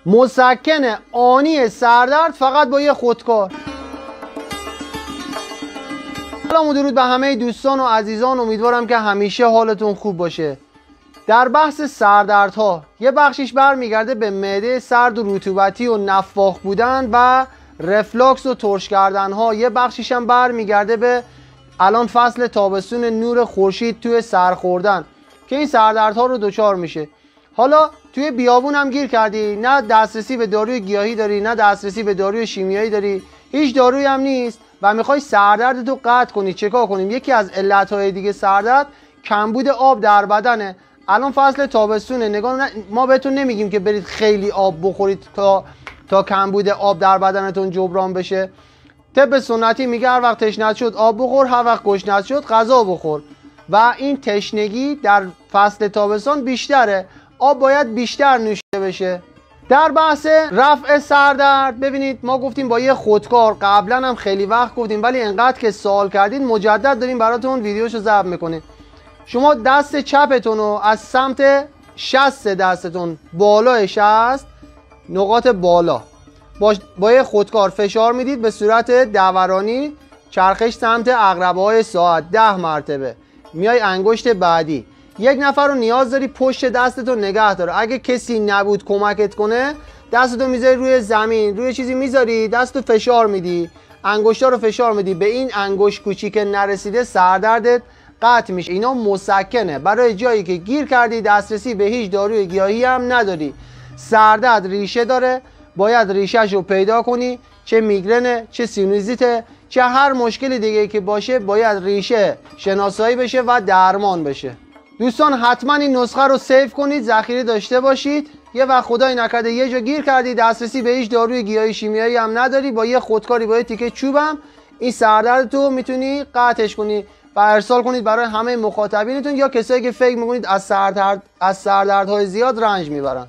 مسکن آنی سردرد فقط با یه خودکار. سلام و درود به همه دوستان و عزیزان، امیدوارم که همیشه حالتون خوب باشه. در بحث سردردها یه بخشش برمیگرده به معده سرد و رطوبتی و نفاخ بودن و رفلاکس و ترش کردن ها. یه بخشش هم برمیگرده به الان فصل تابستون، نور خورشید توی سر خوردن که این سردردها رو دچار میشه. حالا توی بیابون هم گیر کردی، نه دسترسی به داروی گیاهی داری نه دسترسی به داروی شیمیایی داری، هیچ دارویی هم نیست و میخوای سردردتو قطع کنی. چیکار کنیم؟ یکی از علتهای دیگه سردرد کمبود آب در بدنه. الان فصل تابستونه، نگاه ما بهتون نمیگیم که برید خیلی آب بخورید تا کمبود آب در بدنتون جبران بشه. طب سنتی میگه هر وقت تشنت شد آب بخور، هر وقت گشنت شد غذا بخور و این تشنگی در فصل تابستان بیشتره، آب باید بیشتر نوشیده بشه. در بحث رفع سردرد ببینید ما گفتیم با یه خودکار، قبلا هم خیلی وقت گفتیم ولی انقدر که سوال کردین مجدد داریم براتون ویدیوشو ضبط میکنیم. شما دست چپتون رو از سمت شست دستتون بالای شست نقاط بالا با یه خودکار فشار میدید به صورت دورانی، چرخش سمت عقربه های ساعت 10 مرتبه. میای انگشت بعدی، یک نفر رو نیاز داری پشت دستتو نگه داره. اگه کسی نبود کمکت کنه دستتو میذاری روی زمین، روی چیزی میذاری دستتو فشار میدی، انگشتا رو فشار میدی، به این انگشت کوچیک نرسیده سردردت قطع میشه. اینا مسکنه برای جایی که گیر کردی، دسترسی به هیچ داروی گیاهی هم نداری. سردرد ریشه داره، باید ریشهش رو پیدا کنی، چه میگرنه، چه سینوزیته، چه هر مشکل دیگه که باشه باید ریشه شناسایی بشه و درمان بشه. دوستان حتما این نسخه رو سیو کنید، ذخیره داشته باشید. یه وقت خدای نکرده یه جا گیر کردی، دسترسی به هیچ داروی گیاهی شیمیایی هم نداری، با یه خودکاری با یه تیکه چوبم این سردردتو میتونی قطعش کنی و ارسال کنید برای همه مخاطبینتون یا کسایی که فکر میکنید از سردردهای زیاد رنج میبرن.